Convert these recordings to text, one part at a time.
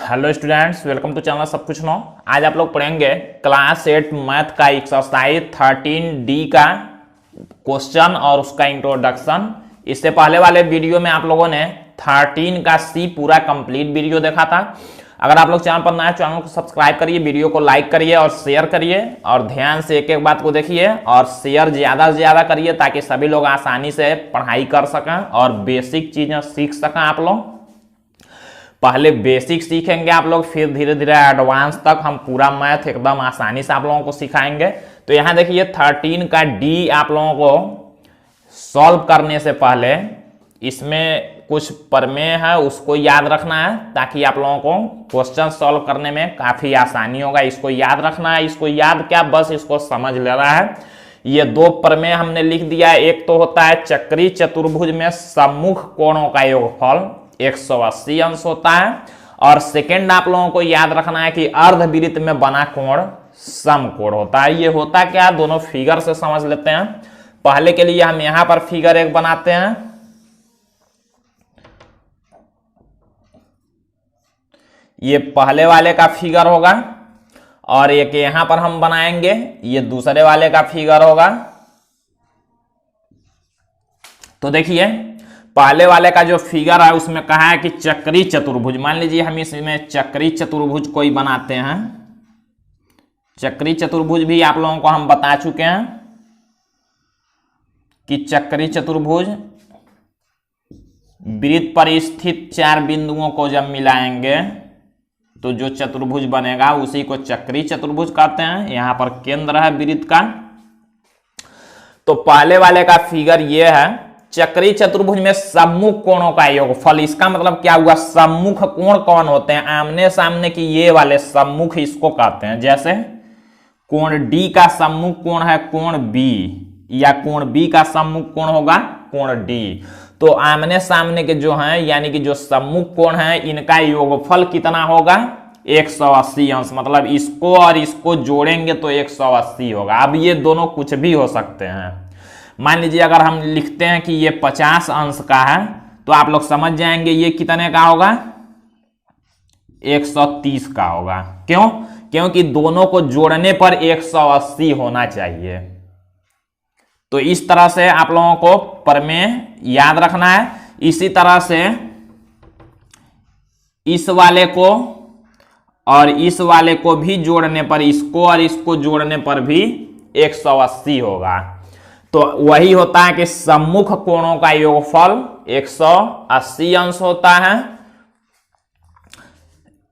Hello students, welcome to channel सब कुछ no. आज आप लोग पढ़ेंगे क्लास 8 मैथ का एक्सरसाइज 13D का क्वेश्चन और उसका इंट्रोडक्शन। इससे पहले वाले वीडियो में आप लोगों ने 13 का सी पूरा कंप्लीट वीडियो देखा था। अगर आप लोग चैनल पर नए हैं, चैनल को सब्सक्राइब करिए, वीडियो को लाइक करिए और शेयर करिए और ध्यान से एक एक बात को देखिए और शेयर ज्यादा से ज्यादा करिए ताकि सभी लोग आसानी से पढ़ाई कर सकें और बेसिक चीजें सीख सकें। आप लोग पहले बेसिक सीखेंगे आप लोग, फिर धीरे धीरे एडवांस तक हम पूरा मैथ एकदम आसानी से आप लोगों को सिखाएंगे। तो यहाँ देखिए 13 का डी आप लोगों को सॉल्व करने से पहले इसमें कुछ प्रमेय है उसको याद रखना है ताकि आप लोगों को क्वेश्चन सॉल्व करने में काफी आसानी होगा। इसको याद रखना है। इसको याद क्या, बस इसको समझ लेना है। ये दो प्रमेय हमने लिख दिया है। एक तो होता है चक्रीय चतुर्भुज में सम्मुख कोणों का योगफल 180 अंश होता है, और सेकंड आप लोगों को याद रखना है कि अर्धवृत्त में बना कोण समकोण होता है। ये होता क्या, दोनों फिगर से समझ लेते हैं। पहले के लिए हम यहां पर फिगर एक बनाते हैं। ये पहले वाले का फिगर होगा और एक यहां पर हम बनाएंगे, ये दूसरे वाले का फिगर होगा। तो देखिए पहले वाले का जो फिगर है उसमें कहा है कि चक्रीय चतुर्भुज, मान लीजिए हम इसमें चक्रीय चतुर्भुज कोई बनाते हैं। चक्रीय चतुर्भुज भी आप लोगों को हम बता चुके हैं कि चक्रीय चतुर्भुज वृत्त पर स्थित 4 बिंदुओं को जब मिलाएंगे तो जो चतुर्भुज बनेगा उसी को चक्रीय चतुर्भुज कहते हैं। यहां पर केंद्र है वृत्त का। तो पहले वाले का फिगर ये है, चक्रीय चतुर्भुज में सम्मुख कोणों का योगफल। इसका मतलब क्या हुआ, सम्मुख कोण कौन होते हैं, आमने सामने की ये वाले सम्मुख इसको कहते हैं। जैसे कोण डी का सम्मुख कोण है कोण बी, या कोण बी का सम्मुख कोण होगा कोण डी। तो आमने सामने के जो हैं यानी कि जो सम्मुख कोण है इनका योगफल कितना होगा, 180 अंश। मतलब इसको और इसको जोड़ेंगे तो 180 होगा। अब ये दोनों कुछ भी हो सकते हैं। मान लीजिए अगर हम लिखते हैं कि ये 50 अंश का है तो आप लोग समझ जाएंगे ये कितने का होगा, 130 का होगा। क्यों? क्योंकि दोनों को जोड़ने पर 180 होना चाहिए। तो इस तरह से आप लोगों को प्रमेय याद रखना है। इसी तरह से इस वाले को और इस वाले को भी जोड़ने पर, इसको और इसको जोड़ने पर भी 180 होगा। तो वही होता है कि सम्मुख कोणों का योगफल 180 अंश होता है।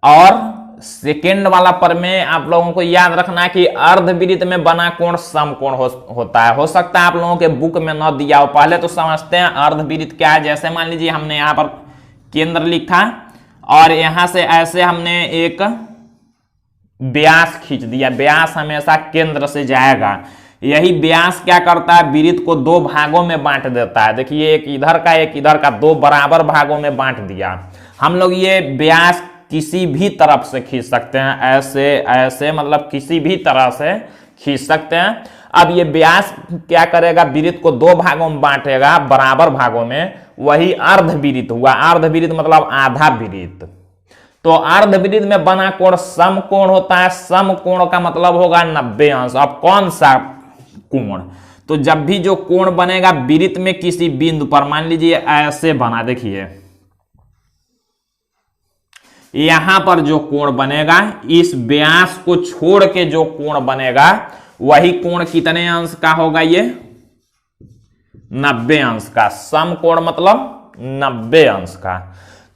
और सेकेंड वाला प्रमेय आप लोगों को याद रखना है कि अर्धवृत्त में बना कोण समकोण होता है। हो सकता है आप लोगों के बुक में न दिया हो। पहले तो समझते हैं अर्धवृत्त क्या है। जैसे मान लीजिए हमने यहां पर केंद्र लिखा और यहां से ऐसे हमने एक व्यास खींच दिया। व्यास हमेशा केंद्र से जाएगा। यही व्यास क्या करता है, वृत्त को 2 भागों में बांट देता है। देखिए एक इधर का एक इधर का, 2 बराबर भागों में बांट दिया। हम लोग ये व्यास किसी भी तरफ से खींच सकते हैं, ऐसे ऐसे, मतलब किसी भी तरह से खींच सकते हैं। अब ये व्यास क्या करेगा, वृत्त को 2 भागों में बांटेगा बराबर भागों में। वही अर्धवृत्त हुआ। अर्धवृत्त मतलब आधा वृत्त। तो अर्धवृत्त में बना कोण समकोण होता है। समकोण का मतलब होगा 90 अंश। अब कौन सा कोण, तो जब भी जो कोण बनेगा वृत्त में किसी बिंदु पर, मान लीजिए ऐसे बना, देखिए यहां पर जो कोण बनेगा, इस व्यास को छोड़ के जो कोण बनेगा वही कोण कितने अंश का होगा, ये 90 अंश का। समकोण मतलब 90 अंश का।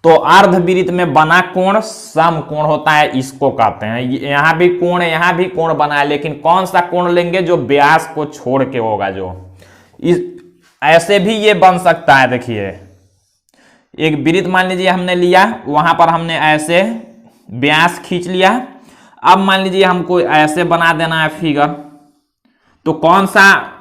तो अर्धवृत्त में बना कोण समकोण होता है, इसको कहते हैं। यहां भी कोण है, यहां भी कोण बना है, लेकिन कौन सा कोण लेंगे, जो व्यास को छोड़ के होगा। जो इस ऐसे भी ये बन सकता है। देखिए एक वृत्त मान लीजिए हमने लिया, वहां पर हमने ऐसे व्यास खींच लिया। अब मान लीजिए हमको ऐसे बना देना है फिगर, तो कौन सा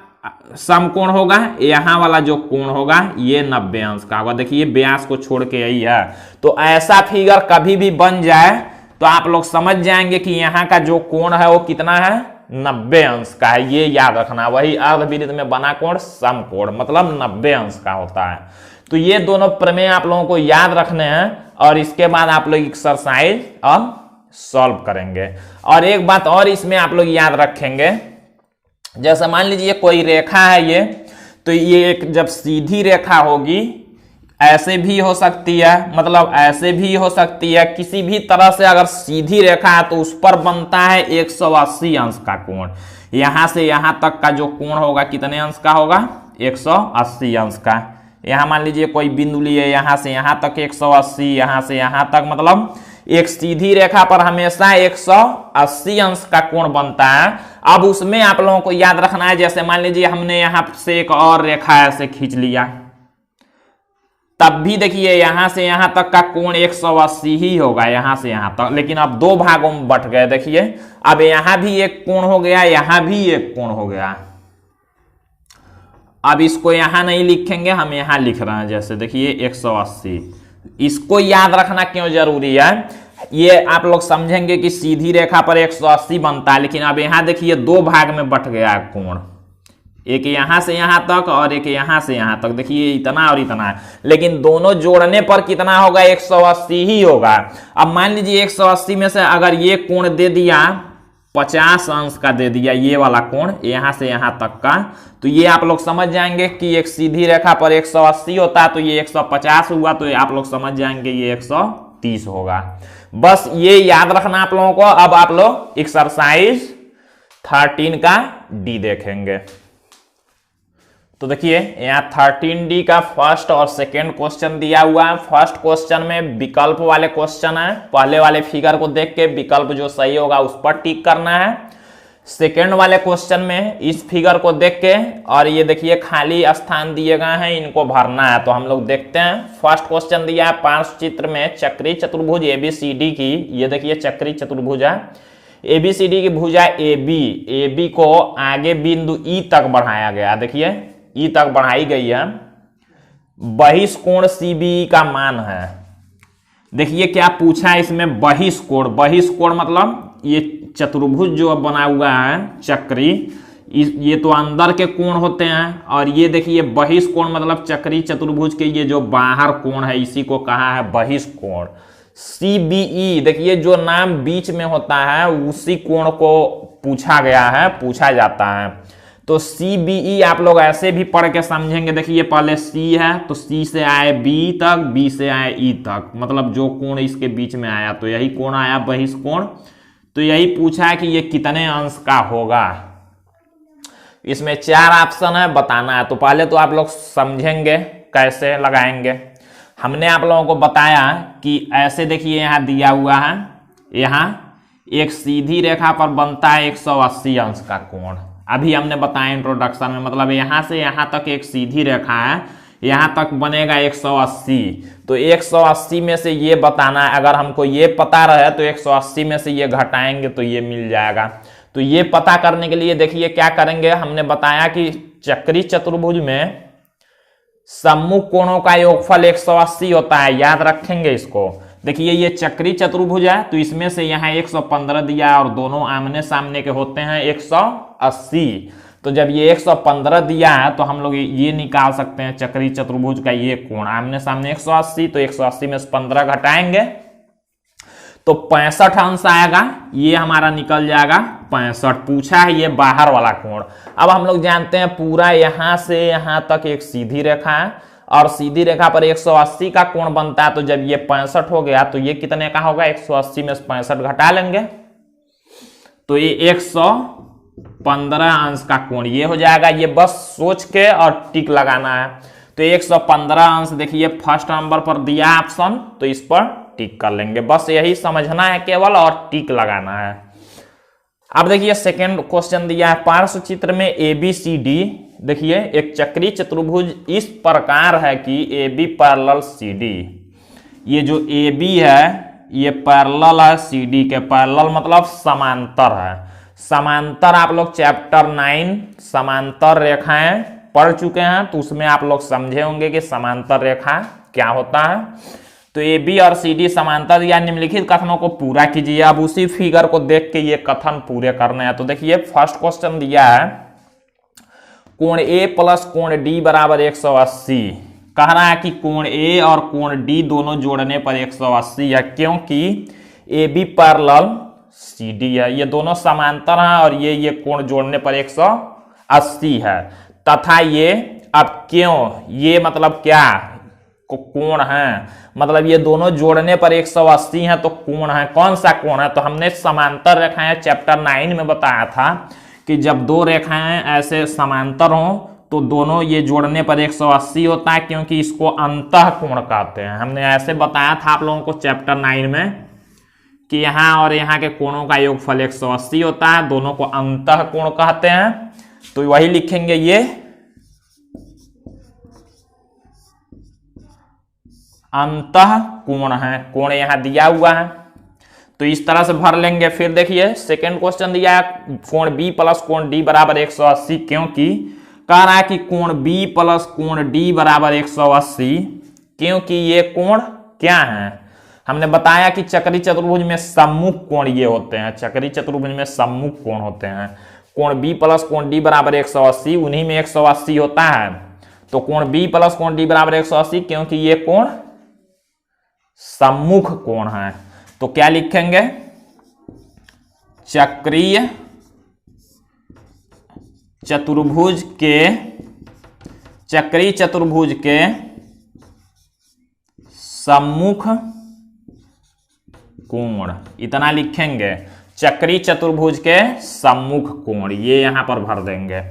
समकोण होगा, यहां वाला जो कोण होगा ये 90 अंश का होगा। देखिए व्यास को छोड़ के यही है। तो ऐसा फिगर कभी भी बन जाए तो आप लोग समझ जाएंगे कि यहां का जो कोण है वो कितना है, 90 अंश का है। ये याद रखना। वही अर्धवृत्त में बना कोण समकोण मतलब 90 अंश का होता है। तो ये दोनों प्रमेय आप लोगों को याद रखने हैं और इसके बाद आप लोग एक्सरसाइज अब सॉल्व करेंगे। और एक बात और इसमें आप लोग याद रखेंगे, जैसे मान लीजिए कोई रेखा है ये, तो ये एक जब सीधी रेखा होगी ऐसे भी हो सकती है, मतलब ऐसे भी हो सकती है, किसी भी तरह से अगर सीधी रेखा है तो उस पर बनता है 180 अंश का कोण। यहां से यहां तक का जो कोण होगा कितने अंश का होगा? 180 अंश का। यहां मान लीजिए कोई बिंदु लिए, यहां से यहां तक 180, यहां से यहां तक, मतलब एक सीधी रेखा पर हमेशा 180 अंश का कोण बनता है। अब उसमें आप लोगों को याद रखना है, जैसे मान लीजिए हमने यहां से एक और रेखा ऐसे खींच लिया, तब भी देखिए यहां से यहां तक का कोण 180 ही होगा, यहां से यहां तक। लेकिन अब दो भागों में बट गए, देखिए अब यहां भी एक कोण हो गया, यहां भी एक कोण हो गया। अब इसको यहां नहीं लिखेंगे, हम यहां लिख रहे हैं, जैसे देखिए 180। इसको याद रखना क्यों जरूरी है, ये आप लोग समझेंगे कि सीधी रेखा पर 180 बनता है, लेकिन अब यहां देखिए दो भाग में बट गया है कोण, एक यहां से यहां तक और एक यहां से यहां तक, देखिए इतना और इतना है, लेकिन दोनों जोड़ने पर कितना होगा? 180 ही होगा। अब मान लीजिए 180 में से अगर ये कोण दे दिया 50 अंश का दे दिया, ये वाला कोण यहां से यहां तक का, तो ये आप लोग समझ जाएंगे कि एक सीधी रेखा पर 180 होता है, तो ये 150 हुआ, तो आप लोग समझ जाएंगे ये 130 होगा। बस ये याद रखना आप लोगों को। अब आप लोग एक्सरसाइज 13 का डी देखेंगे। तो देखिए यहाँ 13D का फर्स्ट और सेकेंड क्वेश्चन दिया हुआ है। फर्स्ट क्वेश्चन में विकल्प वाले क्वेश्चन है, पहले वाले फिगर को देख के विकल्प जो सही होगा उस पर टिक करना है। सेकेंड वाले क्वेश्चन में इस फिगर को देख के, और ये देखिए खाली स्थान दिए गए हैं, इनको भरना है। तो हम लोग देखते हैं। फर्स्ट क्वेश्चन दिया है पार्श्व चित्र में चक्रीय चतुर्भुज ABCD की, ये देखिए चक्रीय चतुर्भुज है, ABCD की भुजा AB को आगे बिंदु E तक बढ़ाया गया, देखिए E तक बढ़ाई गई है। बहिष्कोण CBE का मान है। देखिए क्या पूछा है इसमें, बहिष्कोण। बहिष्कोण मतलब ये चतुर्भुज जो बना हुआ है चक्री, ये तो अंदर के कोण होते हैं, और ये देखिए बहिष्कोण मतलब चक्री चतुर्भुज के ये जो बाहर कोण है इसी को कहा है बहिष्कोण। CBE देखिए जो नाम बीच में होता है उसी कोण को पूछा गया है, पूछा जाता है। तो CBE आप लोग ऐसे भी पढ़ के समझेंगे, देखिए पहले C है तो C से आए B तक, B से आए E तक, मतलब जो कोण इसके बीच में आया तो यही कोण आया बहिष्कोण। तो यही पूछा है कि ये कितने अंश का होगा। इसमें 4 ऑप्शन है, बताना है। तो पहले तो आप लोग समझेंगे कैसे लगाएंगे। हमने आप लोगों को बताया कि ऐसे देखिए यहाँ दिया हुआ है, यहाँ एक सीधी रेखा पर बनता है 180 अंश का कोण। अभी हमने बताया इंट्रोडक्शन में, मतलब यहां से यहां तक एक सीधी रेखा है, यहां तक बनेगा 180। तो 180 में से ये बताना है, अगर हमको ये पता रहे तो 180 में से ये घटाएंगे तो ये मिल जाएगा। तो ये पता करने के लिए देखिए क्या करेंगे, हमने बताया कि चक्रीय चतुर्भुज में सम्मुख कोणों का योगफल 180 होता है, याद रखेंगे इसको। देखिए ये चक्रीय चतुर्भुज है तो इसमें से यहाँ 115 दिया है और दोनों आमने सामने के होते हैं 180। तो जब ये 115 दिया है तो हम लोग ये निकाल सकते हैं चक्रीय चतुर्भुज का ये कोण, आमने सामने 180, तो 180 में से 15 घटाएंगे तो 65 अंश आएगा, ये हमारा निकल जाएगा 65। पूछा है ये बाहर वाला कोण। अब हम लोग जानते हैं पूरा यहां से यहां तक एक सीधी रेखा है और सीधी रेखा पर 180 का कोण बनता है। तो जब ये 65 हो गया तो ये कितने का होगा, 180 में से 65 घटा लेंगे तो ये 115 अंश का कोण ये हो जाएगा। ये बस सोच के और टिक लगाना है। तो 115 अंश देखिए फर्स्ट नंबर पर दिया ऑप्शन, तो इस पर टिक कर लेंगे। बस यही समझना है केवल और टिक लगाना है। अब देखिए सेकेंड क्वेश्चन दिया है पार्श्व चित्र में ABCD। देखिए एक चक्रीय चतुर्भुज इस प्रकार है कि AB पैरेलल CD। ये जो AB है ये पैरेलल है CD के, पैरेलल मतलब समांतर है। समांतर आप लोग चैप्टर 9 समांतर रेखाएं पढ़ चुके हैं, तो उसमें आप लोग समझे होंगे कि समांतर रेखा क्या होता है। तो AB और CD समांतर या निम्नलिखित कथनों को पूरा कीजिए। अब उसी फिगर को देख के ये कथन पूरे करने हैं। तो देखिए फर्स्ट क्वेश्चन दिया है कोण A प्लस कोण D बराबर 180। ये जो AB कह रहा है कि कोण ए और कोण डी दोनों जोड़ने पर 180 है, क्योंकि A B parallel C D है, ये दोनों समांतर हैं और ये कोण जोड़ने पर 180 है। तथा ये अब क्यों, ये मतलब क्या कोण है, मतलब ये दोनों जोड़ने पर 180 है तो कोण है। कौन सा कोण है, तो हमने समांतर रेखाएं चैप्टर 9 में बताया था कि जब दो रेखाएं ऐसे समांतर हों तो दोनों ये जोड़ने पर 180 होता है, क्योंकि इसको अंतः कोण कहते हैं। हमने ऐसे बताया था आप लोगों को चैप्टर 9 में कि यहाँ और यहाँ के कोणों का योगफल 180 होता है, दोनों को अंतः कोण कहते हैं। तो वही लिखेंगे, ये अंतः कोण है, कोण यहां दिया हुआ है तो इस तरह से भर लेंगे। फिर देखिए सेकंड क्वेश्चन दिया है कोण बी प्लस कोण डी बराबर 180, क्योंकि कह रहा है कि कोण बी प्लस कोण डी बराबर 180, क्योंकि ये कोण क्या है, हमने बताया कि चक्री चतुर्भुज में सम्मुख कोण ये होते हैं, चक्री चतुर्भुज में सम्मुख कोण होते हैं। कोण बी प्लस कोण डी बराबर 180, उन्हीं में 180 होता है, तो कोण बी प्लस कोण डी बराबर 180, क्योंकि ये कोण सम्मुख कोण है। तो क्या लिखेंगे, चक्रीय चतुर्भुज के सम्मुख कोण, इतना लिखेंगे, चक्रीय चतुर्भुज के सम्मुख कोण, ये यहां पर भर देंगे।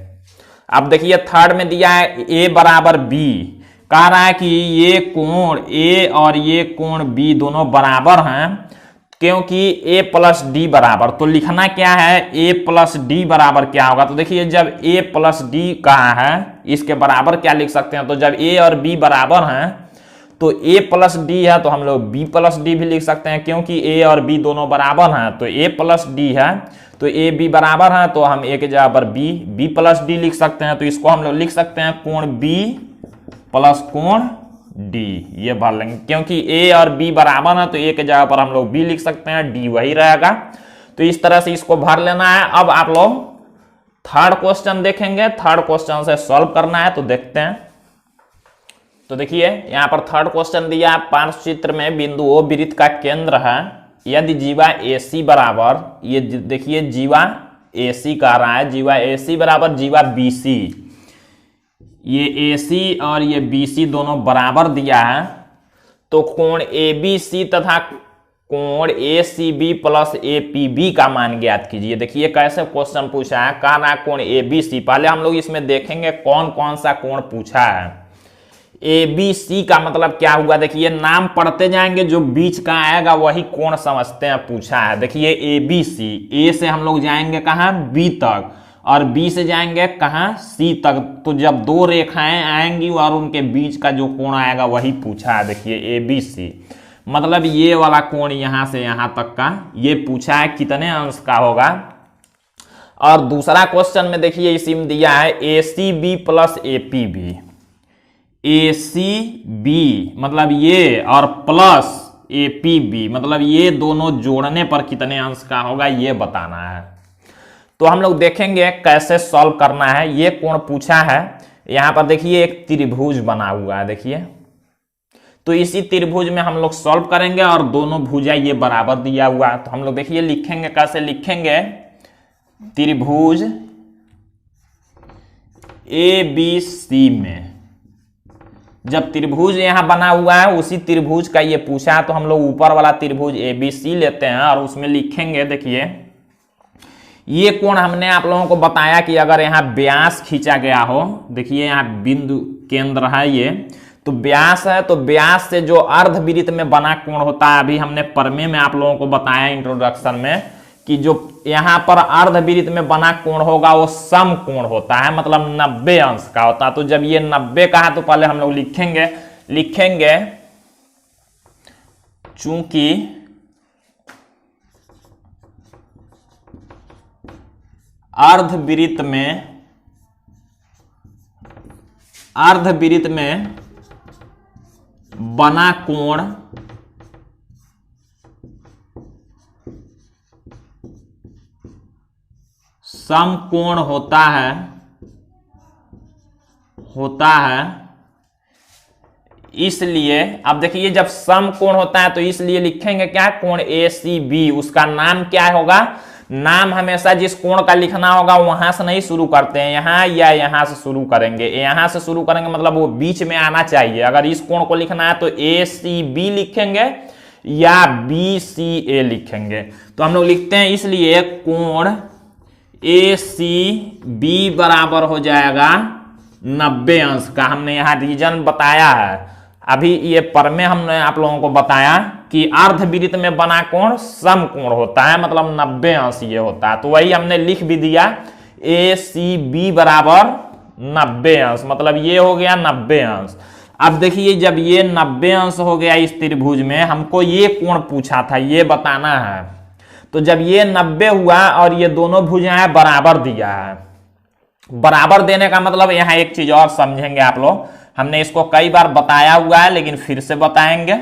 अब देखिए थर्ड में दिया है ए बराबर बी, कह रहा है कि ये कोण ए और ये कोण बी दोनों बराबर हैं, क्योंकि ए प्लस डी बराबर, तो लिखना क्या है, ए प्लस डी बराबर क्या होगा, तो देखिए जब ए प्लस डी कहा है इसके बराबर क्या लिख सकते हैं, तो जब ए और बी बराबर हैं तो ए प्लस डी है तो हम लोग बी प्लस डी भी लिख सकते हैं, क्योंकि ए और बी दोनों बराबर हैं, तो ए प्लस डी है तो ए बी बराबर है, तो हम ए के जगह पर बी प्लस डी लिख सकते हैं। तो इसको हम लोग लिख सकते हैं कोण बी प्लस कोण डी, ये भर लेंगे, क्योंकि ए और बी बराबर है तो ए के जगह पर हम लोग बी लिख सकते हैं, डी वही रहेगा। तो इस तरह से इसको भर लेना है। अब आप लोग थर्ड क्वेश्चन देखेंगे, थर्ड क्वेश्चन से सॉल्व करना है, तो देखते हैं। तो देखिए यहां पर थर्ड क्वेश्चन दिया है, पार्श्व चित्र में बिंदु ओ वृत्त का केंद्र है, यदि जीवा AC बराबर, ये देखिए जीवा AC कह रहा है, जीवा AC बराबर जीवा BC, ये AC और ये BC दोनों बराबर दिया है, तो कोण ABC तथा कोण ACB प्लस APB का मान ज्ञात कीजिए। देखिए कैसे क्वेश्चन पूछा है, कह रहा है कोण ABC, पहले हम लोग इसमें देखेंगे कौन कौन सा कोण पूछा है। ABC का मतलब क्या हुआ, देखिए नाम पढ़ते जाएंगे, जो बीच का आएगा वही कोण समझते हैं पूछा है। देखिए ABC, A से हम लोग जाएंगे कहाँ, B तक, और B से जाएंगे कहाँ, C तक, तो जब दो रेखाएं आएंगी और उनके बीच का जो कोण आएगा वही पूछा है। देखिए ABC मतलब ये वाला कोण यहां से यहां तक का ये पूछा है, कितने अंश का होगा। और दूसरा क्वेश्चन में देखिए इसी में दिया है ACB प्लस APB, ACB मतलब ये और प्लस APB मतलब ये दोनों जोड़ने पर कितने अंश का होगा, ये बताना है। तो हम लोग देखेंगे कैसे सॉल्व करना है। ये कोण पूछा है, यहां पर देखिए एक त्रिभुज बना हुआ है, देखिए, तो इसी त्रिभुज में हम लोग सॉल्व करेंगे और दोनों भुजा ये बराबर दिया हुआ है। तो हम लोग देखिए लिखेंगे, कैसे लिखेंगे, त्रिभुज ABC में जब त्रिभुज यहां बना हुआ है उसी त्रिभुज का ये पूछा है, तो हम लोग ऊपर वाला त्रिभुज ABC लेते हैं और उसमें लिखेंगे, देखिए ये कोण हमने आप लोगों को बताया कि अगर यहाँ व्यास खींचा गया हो, देखिए यहाँ बिंदु केंद्र है ये, तो व्यास है, तो व्यास से जो अर्धवृत्त में बना कोण होता है, अभी हमने प्रमेय में आप लोगों को बताया इंट्रोडक्शन में कि जो यहाँ पर अर्धवृत्त में बना कोण होगा वो सम कोण होता है, मतलब 90 अंश का होता है। तो जब ये 90 का है तो पहले हम लोग लिखेंगे चूंकि अर्धवृत्त में बना कोण समकोण होता है इसलिए अब देखिए जब सम कोण होता है तो इसलिए लिखेंगे क्या, कोण ACB, उसका नाम क्या होगा, नाम हमेशा जिस कोण का लिखना होगा वहां से नहीं शुरू करते हैं, यहां या यहां से शुरू करेंगे, यहां से शुरू करेंगे मतलब वो बीच में आना चाहिए। अगर इस कोण को लिखना है तो ACB लिखेंगे या BCA लिखेंगे। तो हम लोग लिखते हैं इसलिए कोण ACB बराबर हो जाएगा 90 अंश का। हमने यहाँ रीजन बताया है, अभी ये पर में हमने आप लोगों को बताया कि अर्धवृत्त में बना कोण समकोण होता है, मतलब 90 अंश ये होता है। तो वही हमने लिख भी दिया ACB बराबर 90 अंश, मतलब ये हो गया 90 अंश। अब देखिए जब ये 90 अंश हो गया इस त्रिभुज में, हमको ये कोण पूछा था, ये बताना है। तो जब ये 90 हुआ और ये दोनों भुजाएं बराबर दिया है, बराबर देने का मतलब यहां एक चीज और समझेंगे आप लोग, हमने इसको कई बार बताया हुआ है लेकिन फिर से बताएंगे।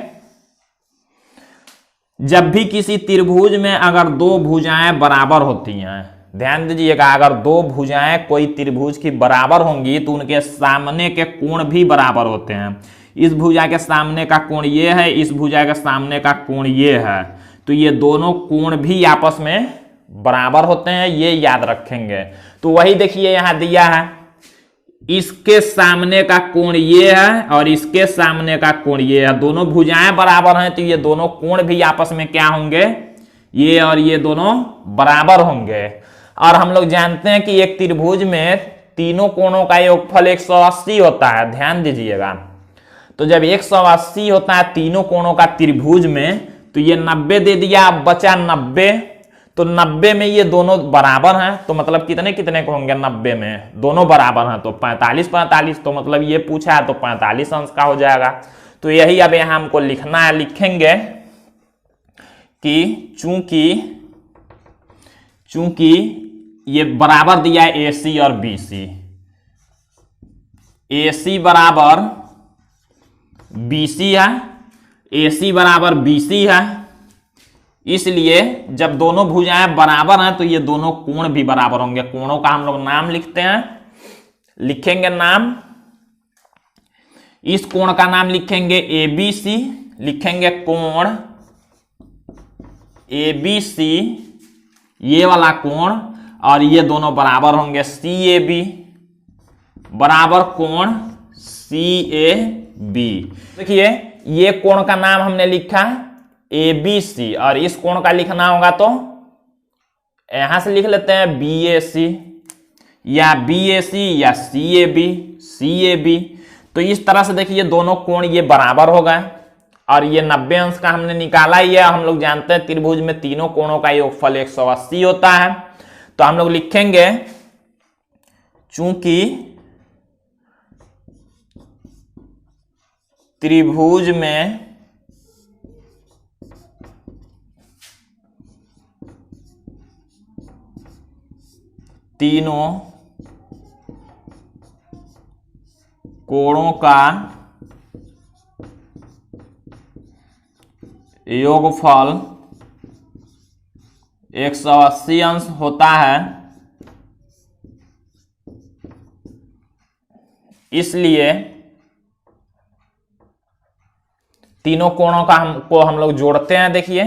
जब भी किसी त्रिभुज में अगर दो भुजाएं बराबर होती हैं, ध्यान दीजिएगा, अगर दो भुजाएं कोई त्रिभुज की बराबर होंगी तो उनके सामने के कोण भी बराबर होते हैं। इस भुजा के सामने का कोण ये है, इस भुजा के सामने का कोण ये है, तो ये दोनों कोण भी आपस में बराबर होते हैं, ये याद रखेंगे। तो वही देखिए यहां दिया है, इसके सामने का कोण ये है और इसके सामने का कोण ये है, दोनों भुजाएं बराबर हैं तो ये दोनों कोण भी आपस में क्या होंगे, ये और ये दोनों बराबर होंगे। और हम लोग जानते हैं कि एक त्रिभुज में तीनों कोणों का योगफल 180 होता है, ध्यान दीजिएगा। तो जब 180 होता है तीनों कोणों का त्रिभुज में, तो ये 90 दे दिया, अब बचा 90। तो 90 में ये दोनों बराबर हैं, तो मतलब कितने कितने को होंगे, 90 में दोनों बराबर हैं तो 45 45, तो मतलब ये पूछा है तो 45 अंश का हो जाएगा। तो यही अब यहां हमको लिखना है, लिखेंगे कि चूंकि ये बराबर दिया है AC और BC, AC बराबर BC है, AC बराबर BC है, इसलिए जब दोनों भुजाएं बराबर हैं तो ये दोनों कोण भी बराबर होंगे। कोणों का हम लोग नाम लिखते हैं, लिखेंगे नाम, इस कोण का नाम लिखेंगे ABC, लिखेंगे कोण ABC, ये वाला कोण, और ये दोनों बराबर होंगे CAB बराबर कोण CAB। देखिए ये कोण का नाम हमने लिखा ABC और इस कोण का लिखना होगा तो यहां से लिख लेते हैं BAC या BAC या CAB। तो इस तरह से देखिए दोनों कोण ये बराबर हो गए और ये 90 अंश का हमने निकाला ही है। हम लोग जानते हैं त्रिभुज में तीनों कोणों का योगफल 180 होता है। तो हम लोग लिखेंगे चूंकि त्रिभुज में तीनों कोणों का योगफल 180 अंश होता है, इसलिए तीनों कोणों का हम लोग जोड़ते हैं। देखिए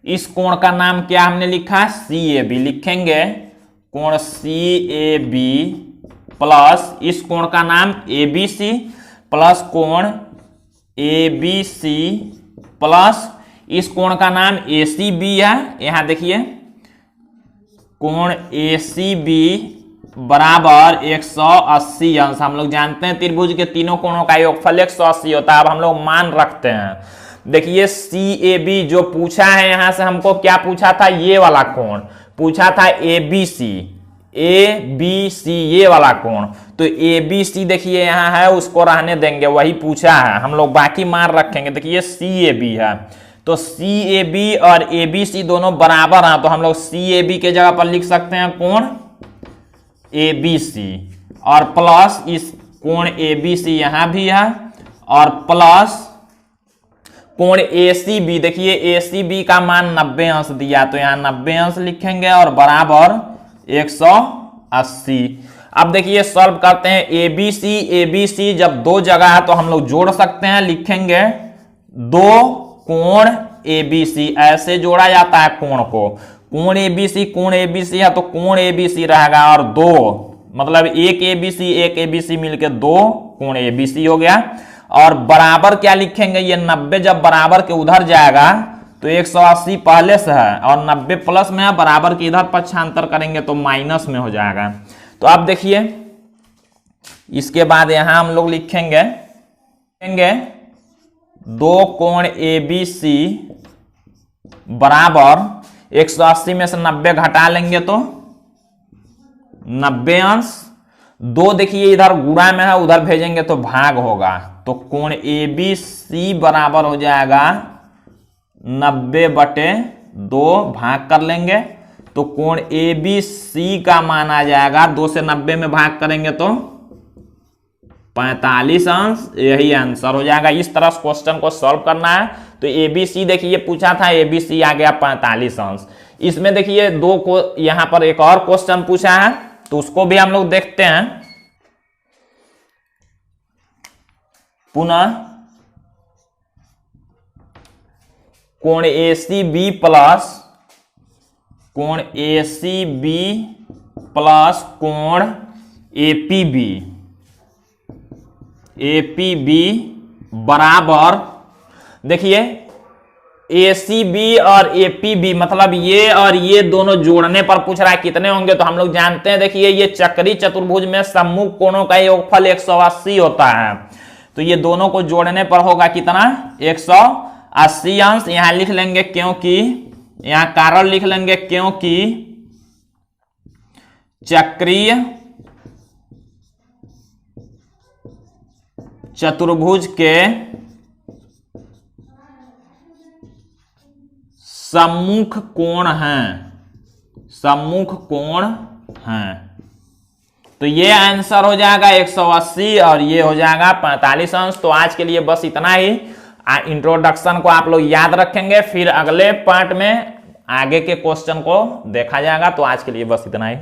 इस कोण का नाम क्या हमने लिखा है, CAB, लिखेंगे कोण CAB प्लस इस कोण का नाम ABC प्लस कोण ABC प्लस इस कोण का नाम ACB है। यहां देखिए कोण ACB बराबर 180 अंश। हम लोग जानते हैं त्रिभुज के तीनों कोणों का योगफल 180 होता है। अब हम लोग मान रखते हैं, देखिए CAB जो पूछा है, यहां से हमको क्या पूछा था, ये वाला कोण पूछा था ABC ये वाला कोण। तो ABC देखिए यहां है, उसको रहने देंगे, वही पूछा है, हम लोग बाकी मान रखेंगे। देखिए CAB है तो CAB और ABC दोनों बराबर हैं, तो हम लोग CAB के जगह पर लिख सकते हैं कोण ABC और प्लस इस कोण ABC यहां भी है और प्लस कोण ACB। देखिए ACB का मान 90 अंश दिया तो यहां 90 अंश लिखेंगे और बराबर 180। अब देखिए सॉल्व करते हैं। एबीसी जब दो जगह है तो हम लोग जोड़ सकते हैं, लिखेंगे दो कोण एबीसी, ऐसे जोड़ा जाता है कोण को। कोण एबीसी है तो कोण एबीसी रहेगा, और दो मतलब एक एबीसी मिलके दो कोण एबीसी हो गया। और बराबर क्या लिखेंगे, ये 90 जब बराबर के उधर जाएगा तो 180 पहले से है और 90 प्लस में है, बराबर के इधर पक्षांतर करेंगे तो माइनस में हो जाएगा। तो अब देखिए इसके बाद यहां हम लोग लिखेंगे दो कोण एबीसी बराबर 180 में से 90 घटा लेंगे तो 90 अंश। दो देखिए इधर गुणा में है, उधर भेजेंगे तो भाग होगा, तो कोण एबीसी बराबर हो जाएगा 90/2, भाग कर लेंगे तो कोण एबीसी का मान आ जाएगा 2 से 90 में भाग करेंगे तो 45 अंश। यही आंसर हो जाएगा। इस तरह क्वेश्चन को सॉल्व करना है। तो एबीसी देखिए पूछा था, एबीसी आ गया 45 अंश। इसमें देखिए दो को यहां पर एक और क्वेश्चन पूछा है तो उसको भी हम लोग देखते हैं। पुनः कोण एसीबी प्लस कोण कोण एपीबी बराबर, देखिए एसीबी और एपीबी मतलब ये और ये दोनों जोड़ने पर पूछ रहा है कितने होंगे। तो हम लोग जानते हैं, देखिए ये चक्री चतुर्भुज में सम्मुख कोणों का योगफल 180 होता है, तो ये दोनों को जोड़ने पर होगा कितना, 180 अंश। यहां लिख लेंगे क्योंकि, यहां कारण लिख लेंगे क्योंकि चक्रीय चतुर्भुज के सम्मुख कोण हैं, तो ये आंसर हो जाएगा 180 और ये हो जाएगा 45 अंश। तो आज के लिए बस इतना ही। इंट्रोडक्शन को आप लोग याद रखेंगे, फिर अगले पार्ट में आगे के क्वेश्चन को देखा जाएगा। तो आज के लिए बस इतना ही।